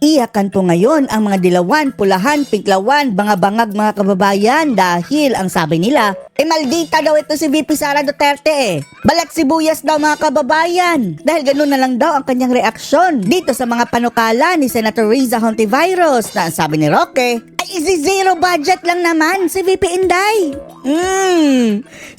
Iyakan po ngayon ang mga dilawan, pulahan, pinklawan, bangag mga kababayan dahil ang sabi nila, maldita daw ito si VP Sara Duterte Balat sibuyas daw mga kababayan. Dahil ganun na lang daw ang kanyang reaksyon dito sa mga panukala ni Senator Riza Hontiveros na ang sabi ni Roque, ay zero budget lang naman si VP Inday.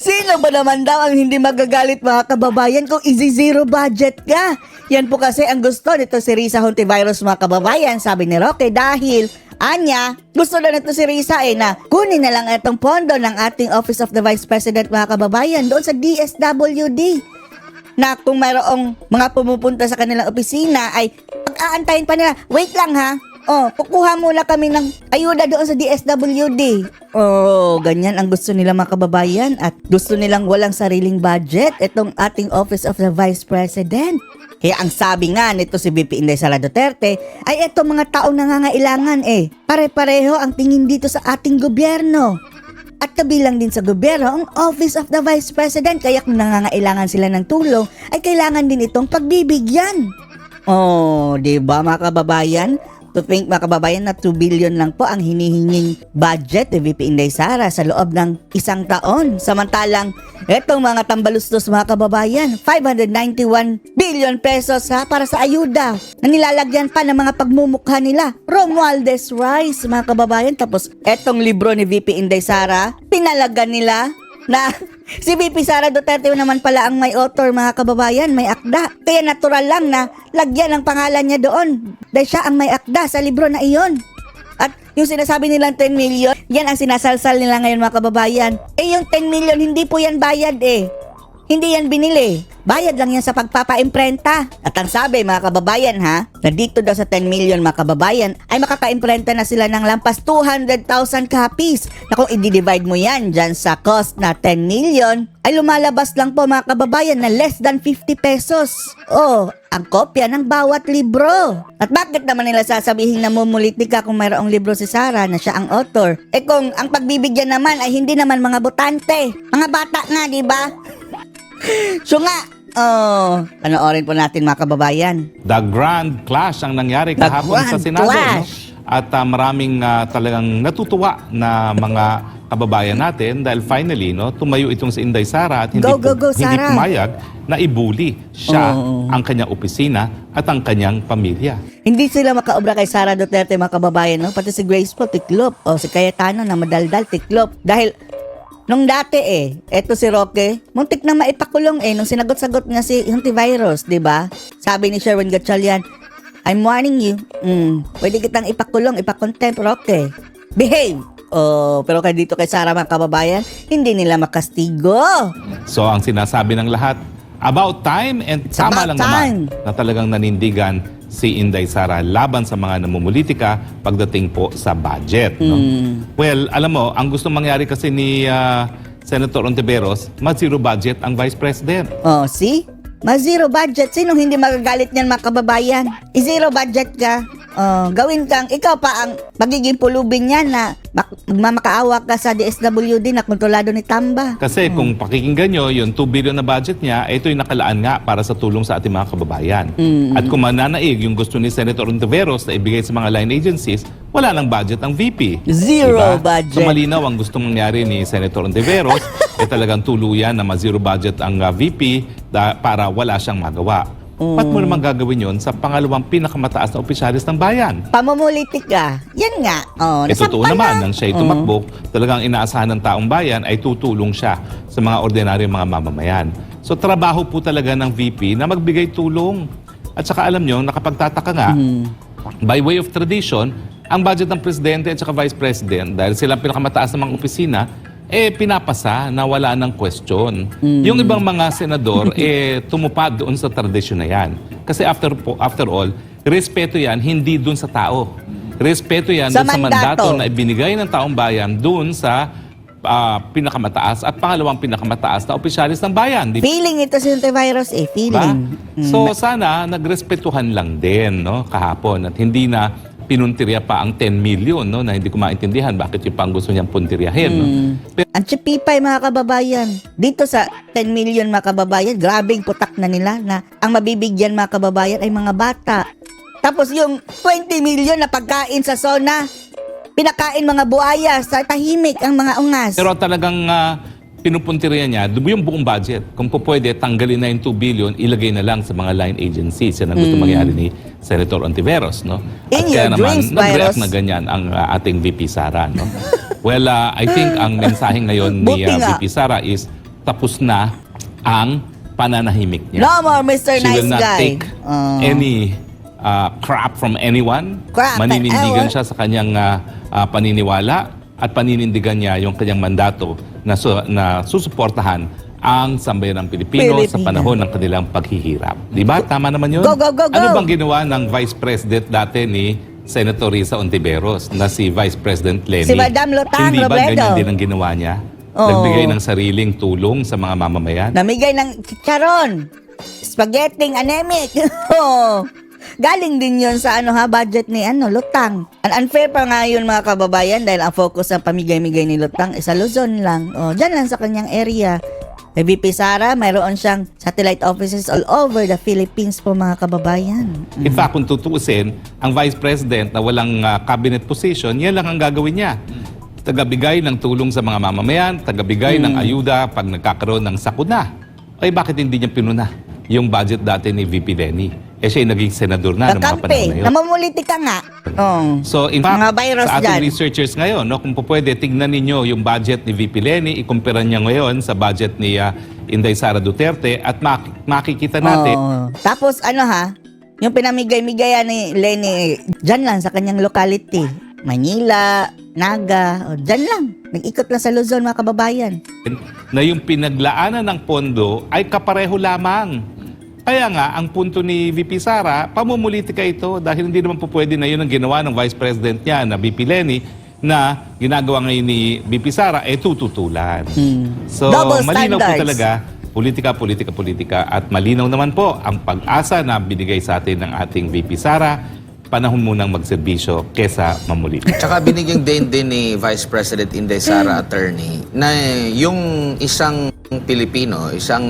Sino ba naman daw ang hindi magagalit mga kababayan kung zero budget ka? Yan po kasi ang gusto nito si Riza Hontiveros mga kababayan, sabi ni Roque, dahil anya, gusto na nito si Riza na kunin na lang itong pondo ng ating Office of the Vice President mga kababayan doon sa DSWD. Na kung mayroong mga pumupunta sa kanilang opisina ay pag-aantayin pa nila, wait lang ha, kukuha muna kami ng ayuda doon sa DSWD. Ganyan ang gusto nila mga kababayan at gusto nilang walang sariling budget itong ating Office of the Vice President. Kaya ang sabi nga nito si VP Inday Sara Duterte ay eto mga taong nangangailangan pare-pareho ang tingin dito sa ating gobyerno. At kabilang din sa gobyerno ang Office of the Vice President, kaya kung nangangailangan sila ng tulong ay kailangan din itong pagbibigyan. Diba mga kababayan? To think mga kababayan na 2 billion lang po ang hinihinging budget ni VP Inday Sara sa loob ng isang taon. Samantalang etong mga tambalustos mga kababayan, 591 billion pesos para sa ayuda na nilalagyan pa ng mga pagmumukha nila. Romualdez Rice mga kababayan. Tapos etong libro ni VP Inday Sara, pinalagan nila na si VP Sara Duterte naman pala ang may author mga kababayan, may akda. Kaya natural lang na lagyan ang pangalan niya doon dahil siya ang may akda sa libro na iyon. At yung sinasabi nilang 10 million, yan ang sinasalsal nila ngayon mga kababayan. Yung 10 million, hindi po yan bayad Hindi yan binili. Bayad lang yan sa pagpapaimprenta. At ang sabi mga kababayan na dito daw sa 10 million mga kababayan ay makakaimprenta na sila ng lampas 200,000 copies. Na kung i-divide mo yan dyan sa cost na 10 million, ay lumalabas lang po mga kababayan na less than 50 pesos. Ang kopya ng bawat libro. At bakit naman nila sasabihin na mumulitika kung mayroong libro si Sara na siya ang author? Kung ang pagbibigyan naman ay hindi naman mga botante, mga bata nga, di ba? So nga, panoorin po natin mga kababayan. The grand clash ang nangyari kahapon sa Senado. No? At maraming talagang natutuwa na mga kababayan natin dahil finally tumayo itong si Inday Sara at hindi pumayag na ibuli siya, ang kanyang opisina at ang kanyang pamilya. Hindi sila makaobra kay Sara Duterte mga kababayan, pati si Grace po tiklop, si Cayetano na madaldal tiklop dahil nung dati eto si Roque, muntik na maipakulong nung sinagot-sagot nga si Hontiveros, di ba? Sabi ni Sherwin Gatchalian, I'm warning you, pwede kitang ipakulong, ipakontempt, Roque. Behave! Pero kaya dito kay Sara mga kababayan, hindi nila makastigo. So ang sinasabi ng lahat, about time and tama lang naman na talagang nanindigan si Inday Sara laban sa mga namumulitika pagdating po sa budget. No? Well, alam mo, ang gusto mangyari kasi ni Senator Hontiveros, ma-zero budget ang Vice President. See? Ma-zero budget. Sinong hindi magagalit niyan mga kababayan? I-zero budget ka. Gawin kang, ikaw pa ang magiging pulubing niyan na magmamakaawa ka sa DSWD na kontrolado ni Tamba. Kasi kung pakikinggan nyo, yung 2 billion na budget niya, ito'y nakalaan nga para sa tulong sa ating mga kababayan. At kung mananaig yung gusto ni Senator Hontiveros na ibigay sa mga line agencies, wala nang budget ang VP. Zero budget. So malinaw ang gustong mangyari ni Senator Hontiveros, talagang tuluyan na ma-zero budget ang VP para wala siyang magawa. Ba't mo naman gagawin yun sa pangalawang pinakamataas na opisyalis ng bayan? Pamumulitik ka. Yan nga. Totoo naman, nang siya'y tumakbo, talagang inaasahan ng taong bayan ay tutulong siya sa mga ordinaryong mga mamamayan. So trabaho po talaga ng VP na magbigay tulong. At saka alam nyo, nakapagtataka nga, by way of tradition, ang budget ng Presidente at saka Vice President, dahil silang pinakamataas ng mga opisina, pinapasa na wala ng question. Yung ibang mga senador, tumupad doon sa tradisyon na yan. Kasi after all, respeto yan hindi doon sa tao. Respeto yan doon sa mandato na ibinigay ng taong bayan doon sa pinakamataas at pangalawang pinakamataas na opisyalis ng bayan. Feeling ito si Hontiveros feeling. So sana nagrespetuhan lang din kahapon at hindi na pinuntirya pa ang 10 million na hindi ko maintindihan bakit yung pang gusto niyang puntiryahin. Ang chipipay mga kababayan, dito sa 10 million mga kababayan, grabing putak na nila na ang mabibigyan mga kababayan ay mga bata. Tapos yung 20 million na pagkain sa zona, pinakain mga buaya sa tahimik ang mga ungas. Pero talagang pinupuntirian niya yung buong budget. Kung po pwede, tanggalin na yung 2 billion, ilagay na lang sa mga line agencies. Yan ang gusto mangyari ni Senator Ontiveros. No? In At kaya your naman, dreams, nag-react Virus. na ganyan ang ating VP Sara. No? Well, I think ang mensahe ngayon ni Buti nga. VP Sara is tapos na ang pananahimik niya. No more Mr. She Nice will not Guy. take any crap from anyone. Crap and Maninindigan ewan. siya sa kanyang paniniwala at paninindigan niya yung kanyang mandato na, na susuportahan ang sambayanang Pilipino sa Pilipino. panahon ng kanilang paghihirap. Di ba? Tama naman yun? Go, go, go, go! Ano bang ginawa ng Vice President dati ni Senator Risa Ontiveros na si Vice President Leni? Si Madam Lutang Hindi ba Robredo. ganyan din ang ginawa niya? Oo. Nagbigay ng sariling tulong sa mga mamamayan? Namigay ng chicharon, spaghetti anemic. Oh. Galing din yun sa budget ni Lutang. Unfair pa nga yun mga kababayan dahil ang focus ng pamigay-migay ni Lutang sa Luzon lang. Oh, dyan lang sa kanyang area. Kay VP Sara, mayroon siyang satellite offices all over the Philippines po mga kababayan. In fact, kung tutuusin, ang Vice President na walang cabinet position, yan lang ang gagawin niya. Tagabigay ng tulong sa mga mamamayan, tagabigay ng ayuda pag nagkakaroon ng sakuna. Ay bakit hindi niya pinuna yung budget dati ni VP Leni? Eh siya yung naging senador na ng mga panahon na Kakampi, yun. namamuliti ka nga. Oh. So in fact, Mga virus sa ating dyan. researchers ngayon, no, kung po pwede, tignan ninyo yung budget ni VP Leni, ikumpira niya ngayon sa budget ni Inday Sara Duterte at makikita natin Oh. Tapos yung pinamigay-migayan ni Leni, dyan lang sa kanyang locality. Manila, Naga, dyan lang. Nag-ikot lang sa Luzon mga kababayan. na yung pinaglaanan ng pondo ay kapareho lamang. Kaya nga, ang punto ni VP Sara, pamumulitika ito dahil hindi naman po pwede na yun ang ginawa ng Vice President niya na VP Leni na ginagawa ngayon ni VP Sara, tututulan. So, Double malinaw po standards. talaga, politika at malinaw naman po ang pag-asa na binigay sa atin ng ating VP Sara, panahon munang magserbisyo kesa mamuliti. Tsaka binigyan din ni Vice President Inday Sara Attorney na yung isang Pilipino, isang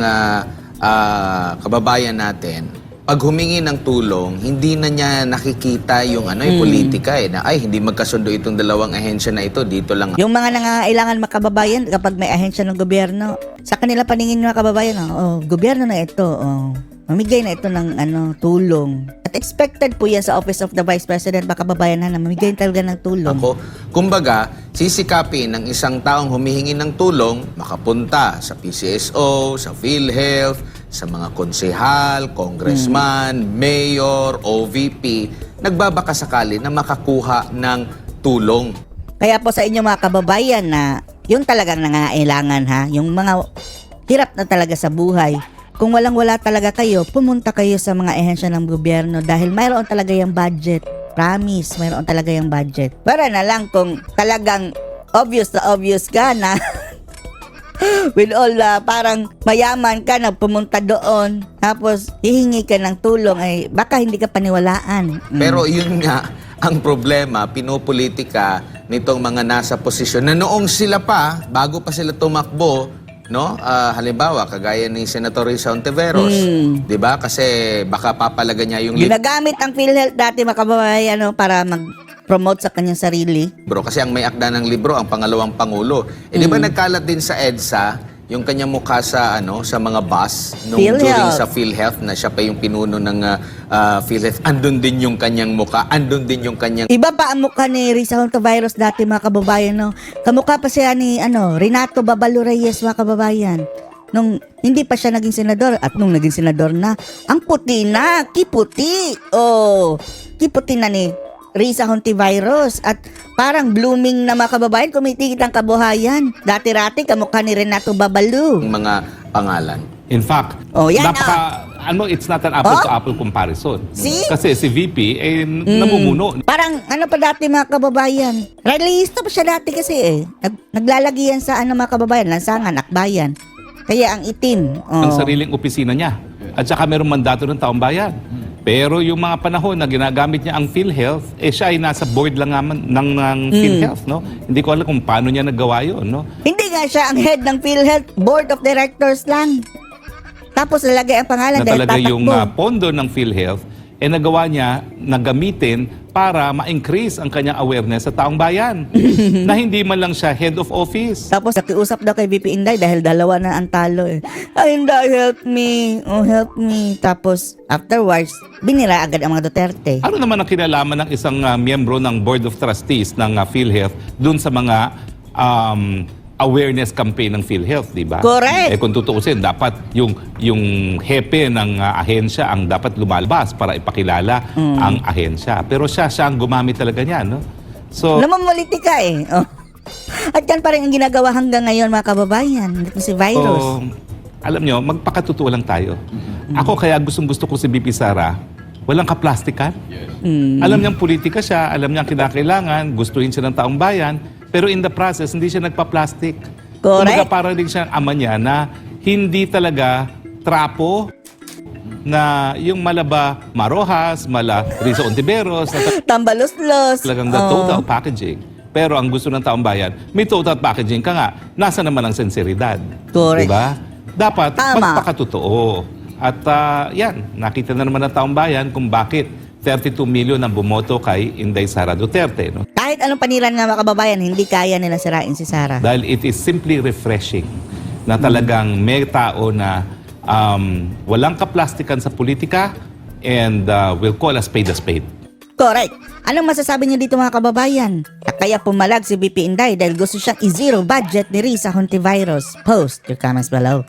kababayan natin, pag humingi ng tulong, hindi na niya nakikita yung yung politika na hindi magkasundo itong dalawang ahensya na ito, dito lang. Yung mga nangangailangan mga kababayan kapag may ahensya ng gobyerno, sa kanila paningin mga kababayan, gobyerno na ito, mamigay na ito ng tulong. At expected po yan sa Office of the Vice President mga kababayan na mamigay talaga ng tulong. Ako, kumbaga, sisikapin ng isang taong humihingi ng tulong, makapunta sa PCSO, sa PhilHealth, sa mga konsehal, congressman, mayor, OVP, nagbabaka sakali na makakuha ng tulong. Kaya po sa inyo mga kababayan na yung talagang nangangailangan yung mga hirap na talaga sa buhay, kung walang-wala talaga kayo, pumunta kayo sa mga ehensya ng gobyerno dahil mayroon talaga yung budget. Promise, mayroon talaga yung budget. Para na lang kung talagang obvious ka na with all parang mayaman ka na pumunta doon tapos hihingi ka ng tulong ay baka hindi ka paniwalaan. Pero yun nga, ang problema, pinopolitika nitong mga nasa posisyon na noong sila pa, bago pa sila tumakbo, no? Halimbawa, kagaya ni Senator Risa Ontiveros, 'di ba? Kasi baka papalagan niya yung Ginagamit ang PhilHealth dati mga kababayan para mag-promote sa kanyang sarili. libro kasi ang may akda ng libro ang pangalawang pangulo. Di ba nagkalat din sa EDSA yung kanyang mukha sa sa mga bus nung PhilHealth. during sa PhilHealth na siya pa yung pinuno ng PhilHealth. Andun din yung kanyang mukha, andun din yung kanyang Iba pa ang mukha ni Risa Hontiveros dati mga kababayan, no? Kamukha pa siya ni Renato Babalo Reyes mga kababayan. Nung hindi pa siya naging senador at nung naging senador na, ang puti na, kiputi. Oh, kiputi na ni Risa Hontiveros at parang blooming na mga kababayan, kumitikit ang kabuhayan. Dati-rati kamukha ni Renato Babalo. mga pangalan. In fact, Yan, it's not an apple-to-apple comparison. See? Kasi si VP, namumuno. Parang pa dati mga kababayan. Realista pa siya dati kasi Naglalagyan sa mga kababayan, lansangan, akbayan. Kaya ang itim. Ang sariling opisina niya. At saka mayroong mandato ng taong bayan. Pero yung mga panahon na ginagamit niya ang PhilHealth, siya ay nasa board lang naman ng PhilHealth, no? Hindi ko alam kung paano niya nagawa yun, no? Hindi nga siya ang head ng PhilHealth Board of Directors lang. Tapos nalagay ang pangalan Na dahil talaga tatakbo. yung pondo ng PhilHealth, nagawa niya na gamitin para ma-increase ang kanyang awareness sa taong bayan na hindi man lang siya head of office. Tapos nakiusap daw kay VP Inday dahil dalawa na ang talo eh. Ay, Inday, help me. Oh, help me. Tapos afterwards, binira agad ang mga Duterte. Ano naman ang kinalaman ng isang miyembro ng Board of Trustees ng PhilHealth dun sa mga awareness campaign ng PhilHealth, di ba? Correct. Kung tutuusin, dapat yung hepe ng ahensya ang dapat lumalabas para ipakilala ang ahensya. Pero siya ang gumamit talaga niya, no? So, Namamuliti ka eh. Oh. At yan pa rin ang ginagawa hanggang ngayon mga kababayan. Ito si Virus. so, alam nyo, magpakatotoo lang tayo. Ako kaya gustong-gusto ko si BP Sara, walang kaplastikan. Alam niyang politika siya, alam niyang kinakailangan, gustuhin siya ng taong bayan, pero in the process, hindi siya nagpa-plastic. Correct. Kumbaga parang din siya ang ama niya na hindi talaga trapo na yung malaba Marojas, mala Risa Ontiveros, na Tambalos-los. talagang the total packaging. Pero ang gusto ng taong bayan, may total packaging ka nga, nasa naman ang sinseridad. Correct. Diba? Dapat Tama. magpakatotoo. At yan, nakita na naman ng taong bayan kung bakit 32 million ang bumoto kay Inday Sara Duterte. No? Kahit anong paniran nga mga kababayan, hindi kaya nila sirain si Sara. Dahil it is simply refreshing na talagang may tao na walang kaplastikan sa politika and will call a spade a spade. Correct. Anong masasabi niyo dito mga kababayan? Kaya pumalag si VP Inday dahil gusto siyang i-zero budget ni Risa Hontiveros. Post your comments below.